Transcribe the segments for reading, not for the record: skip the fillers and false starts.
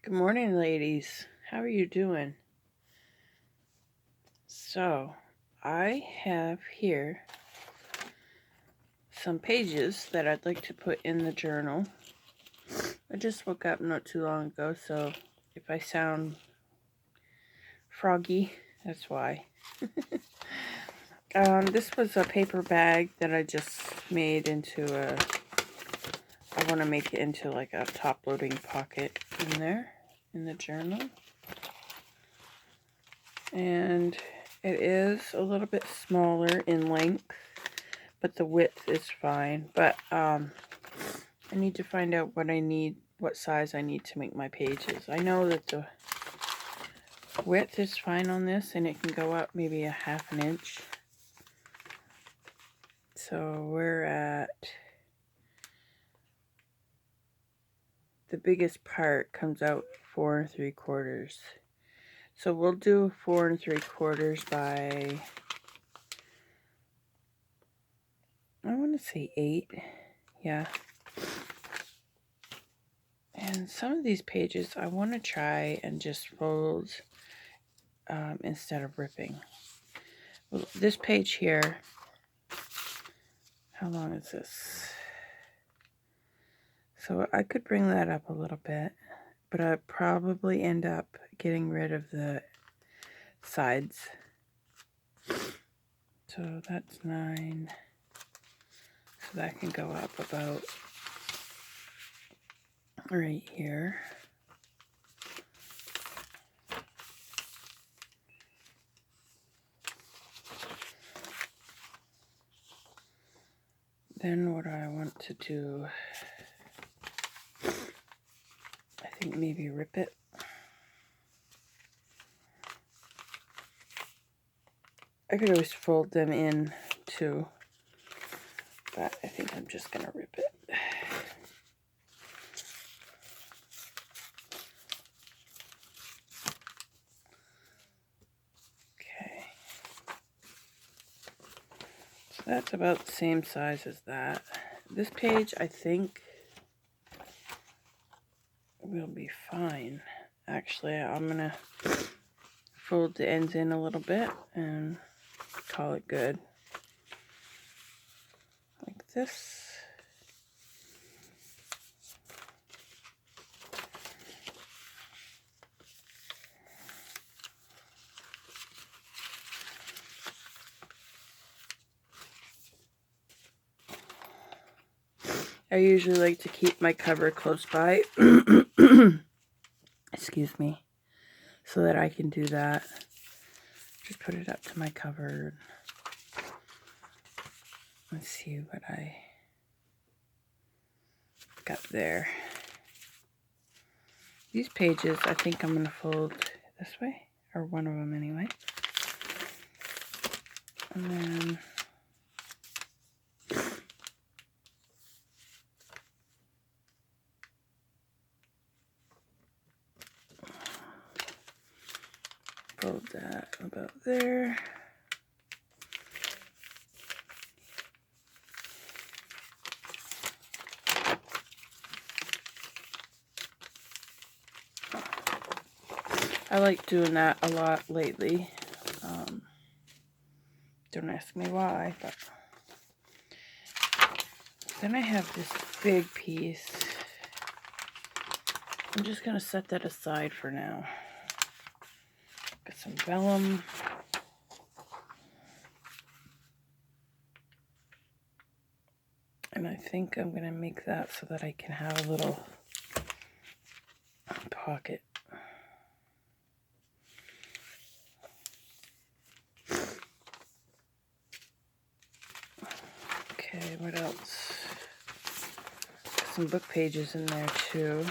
Good morning, ladies. How are you doing? So, I have here some pages that I'd like to put in the journal. I just woke up not too long ago, so if I sound froggy, that's why. This was a paper bag that I just made into I want to make it into like a top-loading pocket in there, in the journal. And it is a little bit smaller in length, but the width is fine. But I need to find out what size I need to make my pages. I know that the width is fine on this, and it can go up maybe a half an inch. So we're at, the biggest part comes out 4 3/4. So we'll do 4 3/4 by, I want to say 8. Yeah. And some of these pages I want to try and just fold instead of ripping. Well, this page here, how long is this? So I could bring that up a little bit, but I'd probably end up getting rid of the sides. So that's 9. So that can go up about right here. Then what I want to do, I think maybe rip it. I could always fold them in too, but I think I'm just gonna rip it. Okay. So that's about the same size as that. This page, I think, will be fine. Actually, I'm gonna fold the ends in a little bit and call it good. Like this. I usually like to keep my cover close by. Excuse me. So that I can do that. Just put it up to my cover. Let's see what I got there. These pages, I think I'm going to fold this way, or one of them anyway. And then fold that about there. I like doing that a lot lately. Don't ask me why, but then I have this big piece. I'm just going to set that aside for now. Got some vellum. And I think I'm going to make that so that I can have a little pocket. Okay, what else? Some book pages in there too.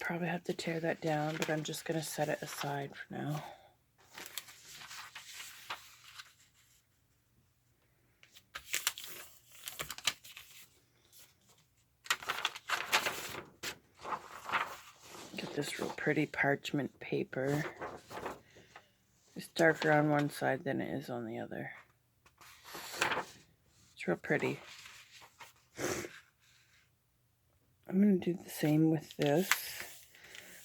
Probably have to tear that down, but I'm just going to set it aside for now. Get this real pretty parchment paper. It's darker on one side than it is on the other. It's real pretty. I'm going to do the same with this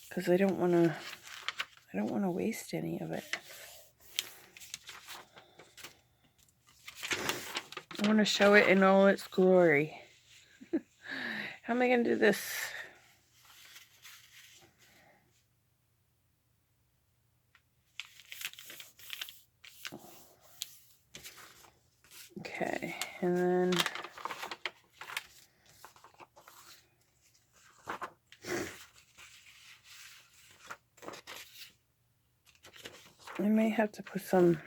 because I don't want to waste any of it. I want to show it in all its glory. How am I going to do this? Okay, and then I may have to put some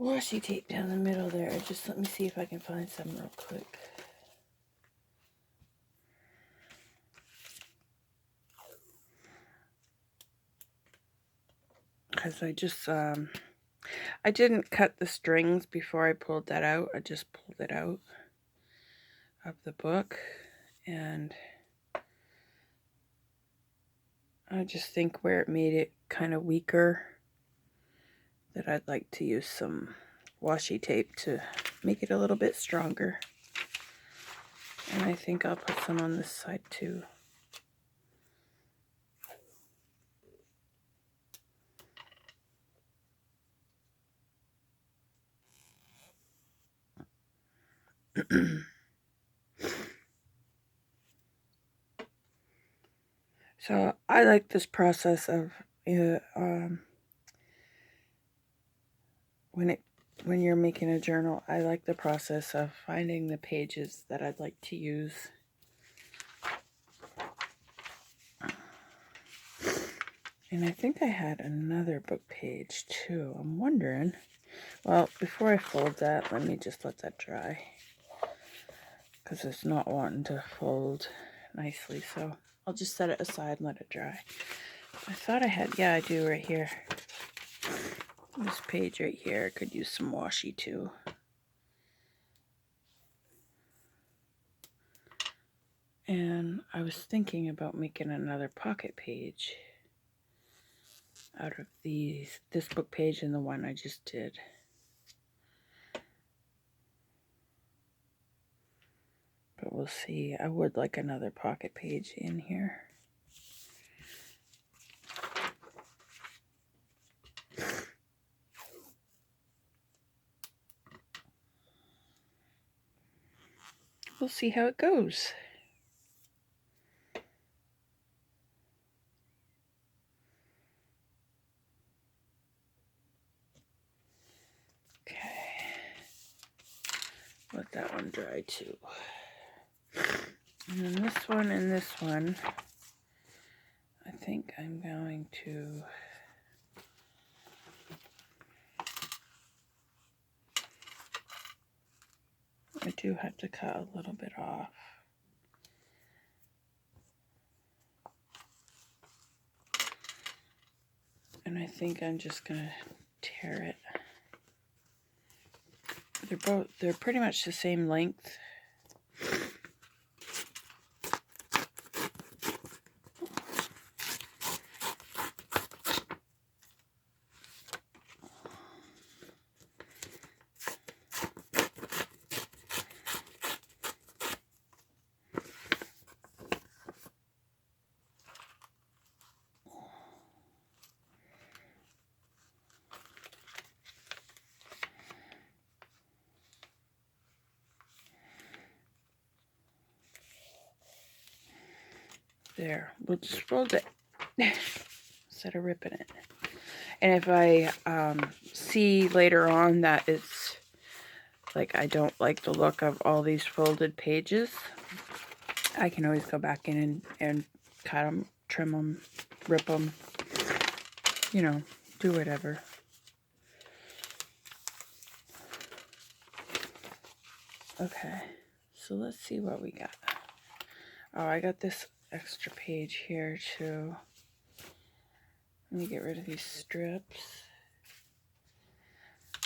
washi tape down the middle there. Just let me see if I can find some real quick. Because I didn't cut the strings before I pulled that out. I just pulled it out of the book, and I just think where it made it kind of weaker that I'd like to use some washi tape to make it a little bit stronger. And I think I'll put some on this side too. So I like this process of when you're making a journal, I like the process of finding the pages that I'd like to use. And I think I had another book page too. I'm wondering. Well, before I fold that, let me just let that dry, because it's not wanting to fold nicely. So I'll just set it aside and let it dry. I thought I had, yeah, I do right here. This page right here could use some washi too. And I was thinking about making another pocket page out of this book page and the one I just did. But we'll see. I would like another pocket page in here. We'll see how it goes. Okay. Let that one dry too. And then this one and this one, I think I'm going to I do have to cut a little bit off. And I think I'm just gonna tear it. They're pretty much the same length. There, we'll just fold it instead of ripping it. And if I see later on that it's like I don't like the look of all these folded pages, I can always go back in and cut them, trim them, rip them, you know, do whatever. Okay, so let's see what we got. Oh, I got this extra page here too. Let me get rid of these strips.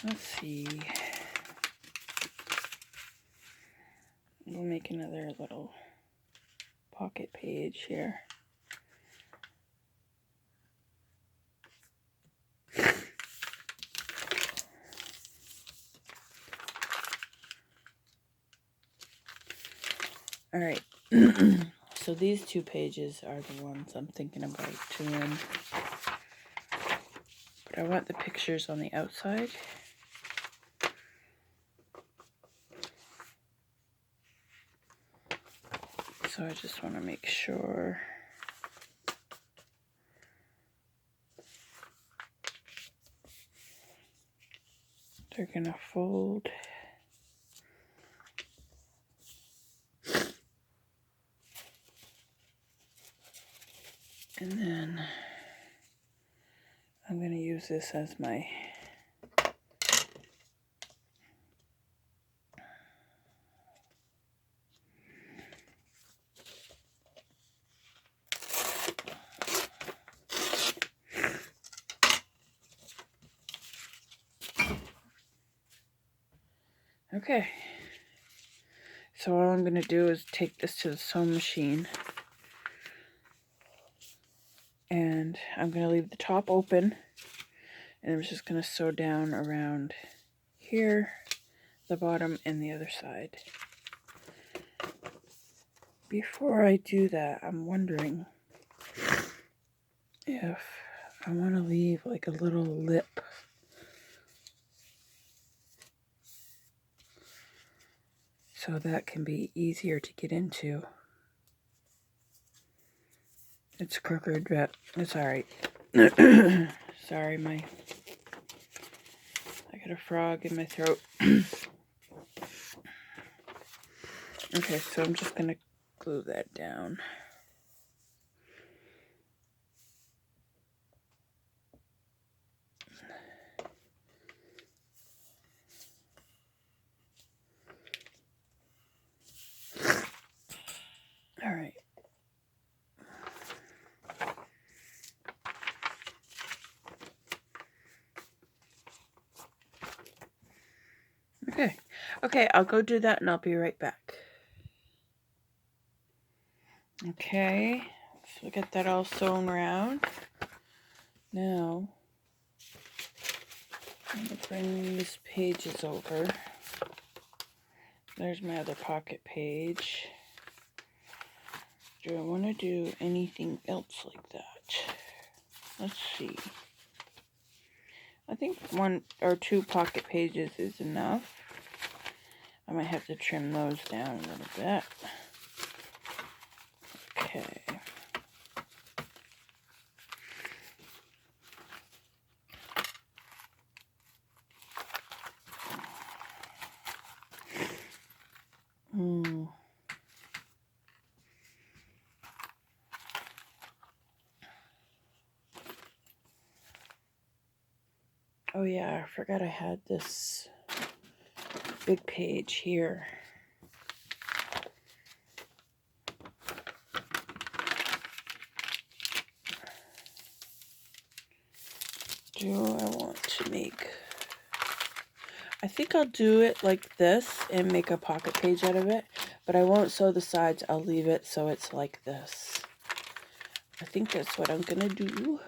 Let's see. We'll make another little pocket page here. All right. So these 2 pages are the ones I'm thinking about doing. But I want the pictures on the outside. So I just want to make sure they're going to fold. And then I'm going to use this as my okay. So all I'm going to do is take this to the sewing machine. And I'm going to leave the top open. And I'm just going to sew down around here, the bottom, and the other side. Before I do that, I'm wondering if I want to leave like a little lip. So that can be easier to get into. It's crooked, but it's alright. Sorry, I got a frog in my throat. Okay, so I'm just gonna glue that down. Alright. Okay, I'll go do that and I'll be right back. Okay, so get that all sewn around. Now, I'm going to bring these pages over. There's my other pocket page. Do I want to do anything else like that? Let's see. I think 1 or 2 pocket pages is enough. I might have to trim those down a little bit. Okay. Oh yeah, I forgot I had this big page here. Do I want to make... I think I'll do it like this and make a pocket page out of it, but I won't sew the sides. I'll leave it so it's like this. I think that's what I'm gonna do.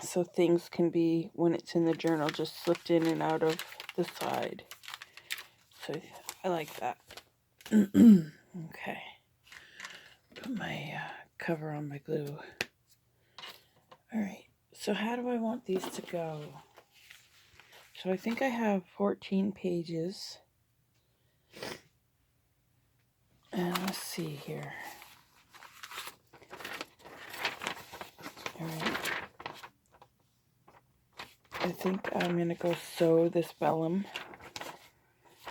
So things can be, when it's in the journal, just slipped in and out of the side. So I like that. Okay. Put my cover on my glue. Alright, so how do I want these to go? So I think I have 14 pages. And let's see here. Alright. I think I'm going to go sew this vellum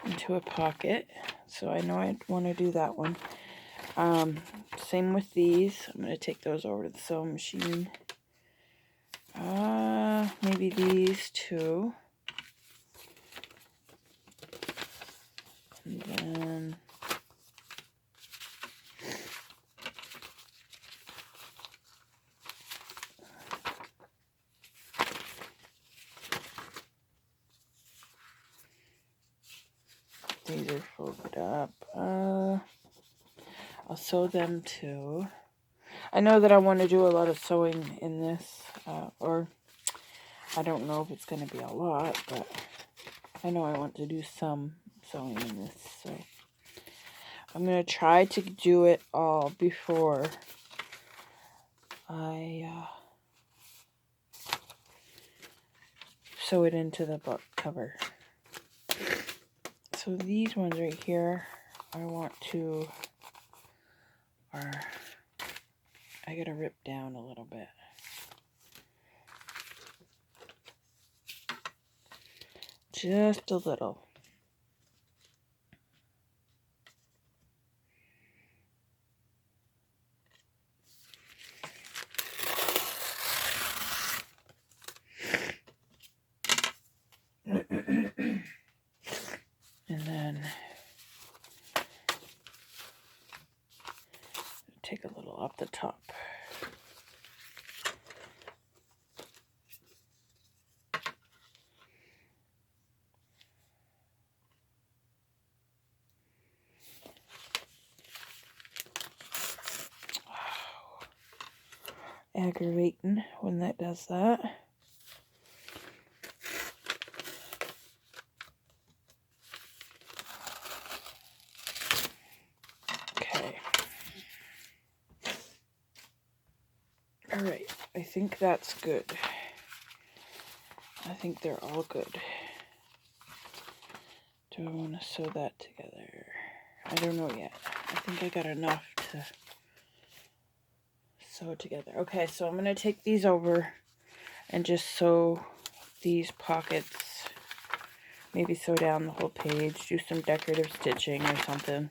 into a pocket. So I know I want to do that one. Same with these. I'm going to take those over to the sewing machine. Maybe these two. And then these are folded up. I'll sew them too. I know that I want to do a lot of sewing in this, or I don't know if it's going to be a lot, but I know I want to do some sewing in this, so I'm going to try to do it all before I sew it into the book cover. So these ones right here, I want to, I gotta rip down a little bit. Just a little. And then take a little off the top. Aggravating when that does that. Okay. Alright, I think that's good. I think they're all good. Do I want to sew that together? I don't know yet. I think I got enough to sew together. Okay, so I'm going to take these over and just sew these pockets. Maybe sew down the whole page, do some decorative stitching or something.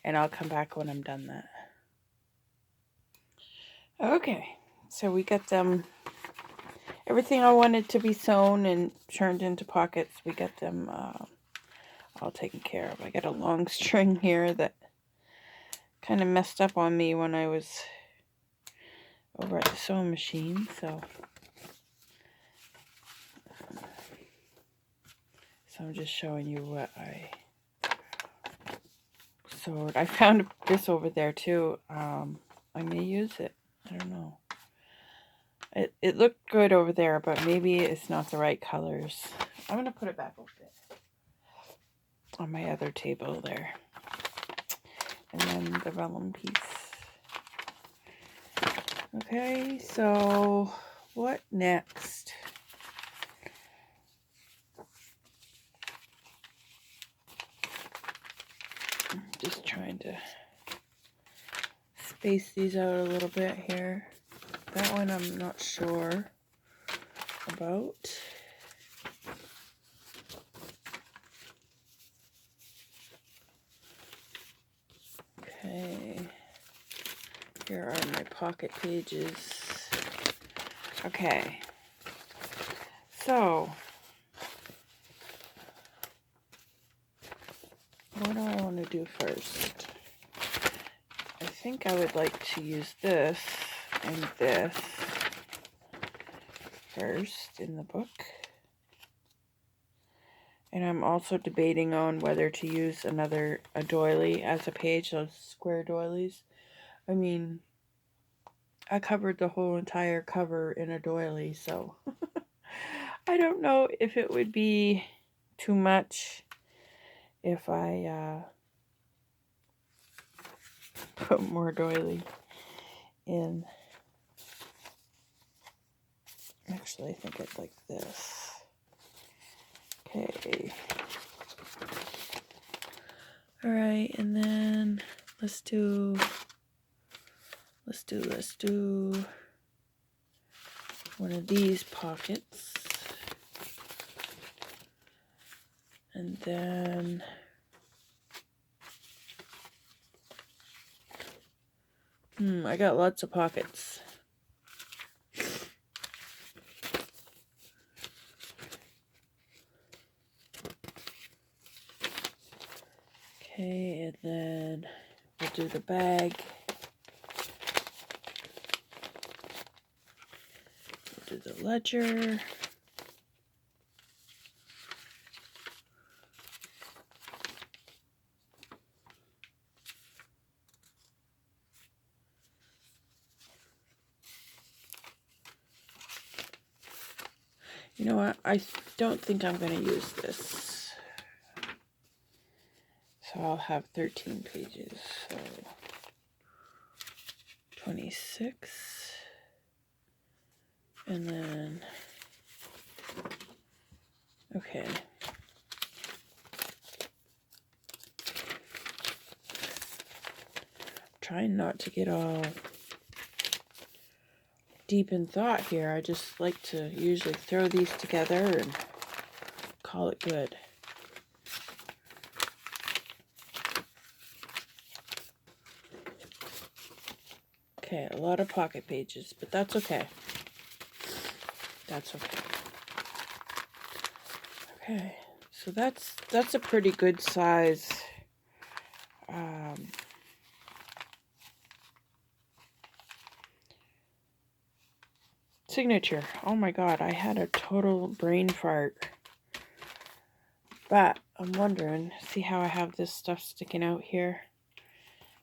And I'll come back when I'm done that. Okay, so we got them, everything I wanted to be sewn and turned into pockets, we got them all taken care of. I got a long string here that kind of messed up on me when I was over at the sewing machine, so I'm just showing you what I sewed. I found this over there too. I may use it. I don't know. It looked good over there, but maybe it's not the right colors. I'm going to put it back over there on my other table there. And then the vellum piece. Okay, so what next? I'm just trying to space these out a little bit here. That one I'm not sure about. Okay, here are my pocket pages. Okay, so what do I want to do first? I think I would like to use this and this first in the book. And I'm also debating on whether to use a doily as a page, those square doilies. I mean, I covered the whole entire cover in a doily, so I don't know if it would be too much if I put more doily in. Actually, I think it's like this. Okay. Alright, and then let's do one of these pockets. And then I got lots of pockets. Okay, and then we'll do the bag. We'll do the ledger. You know what? I don't think I'm going to use this. I'll have 13 pages, so 26, and then, okay. Trying not to get all deep in thought here. I just like to usually throw these together and call it good. Okay, a lot of pocket pages, but that's okay. That's okay. Okay, so that's a pretty good size signature. Oh my god, I had a total brain fart. But I'm wondering, see how I have this stuff sticking out here?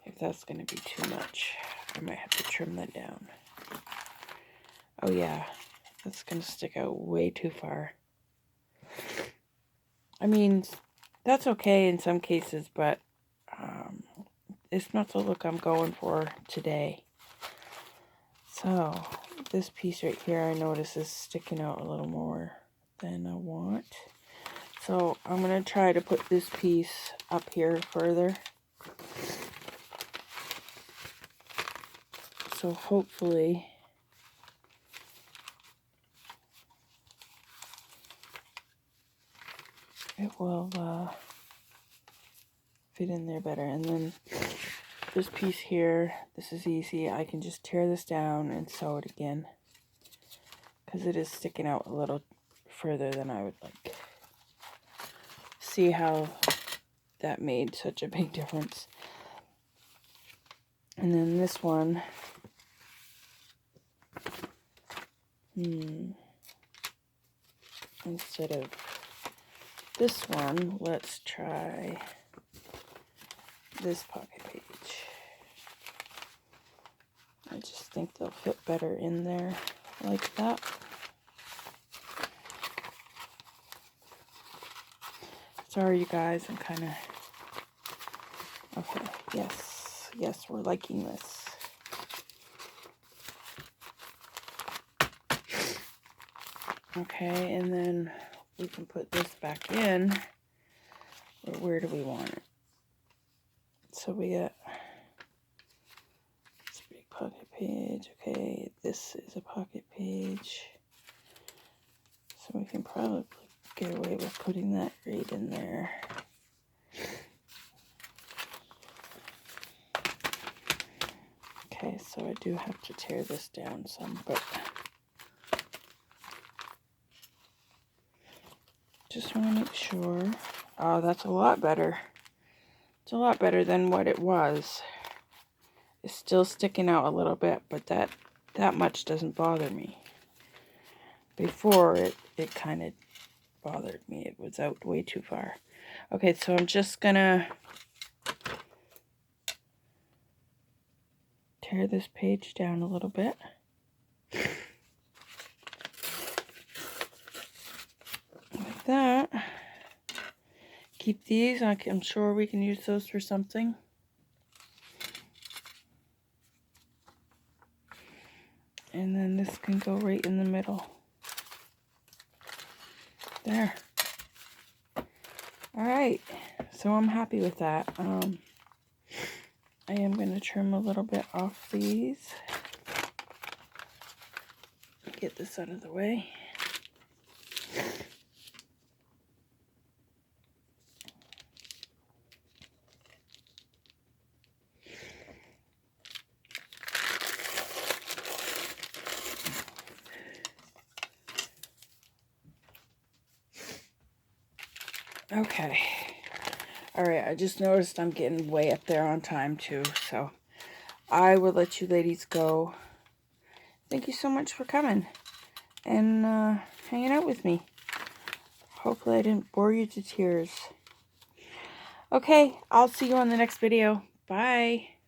If that's going to be too much, I might have to trim that down. Oh yeah, that's going to stick out way too far. I mean, that's okay in some cases, but it's not the look I'm going for today. So, this piece right here I notice is sticking out a little more than I want. So, I'm going to try to put this piece up here further. So, hopefully it will fit in there better. And then this piece here, this is easy. I can just tear this down and sew it again, because it is sticking out a little further than I would like. See how that made such a big difference. And then this one, instead of this one, let's try this pocket page. I just think they'll fit better in there like that. Sorry, you guys, I'm kind of... Okay, yes, we're liking this. Okay, and then we can put this back in. Where do we want it? So we got this big pocket page. Okay, this is a pocket page. So we can probably get away with putting that right in there. Okay, so I do have to tear this down some, but just want to make sure. Oh, that's a lot better. It's a lot better than what it was. It's still sticking out a little bit, but that much doesn't bother me. Before, it kind of bothered me. It was out way too far. Okay, so I'm just gonna tear this page down a little bit. Like that. Keep these. I'm sure we can use those for something. And then this can go right in the middle. There. Alright. So I'm happy with that. I am going to trim a little bit off these. Get this out of the way. Okay. Alright, I just noticed I'm getting way up there on time too, so I will let you ladies go. Thank you so much for coming and hanging out with me. Hopefully I didn't bore you to tears. Okay, I'll see you on the next video. Bye.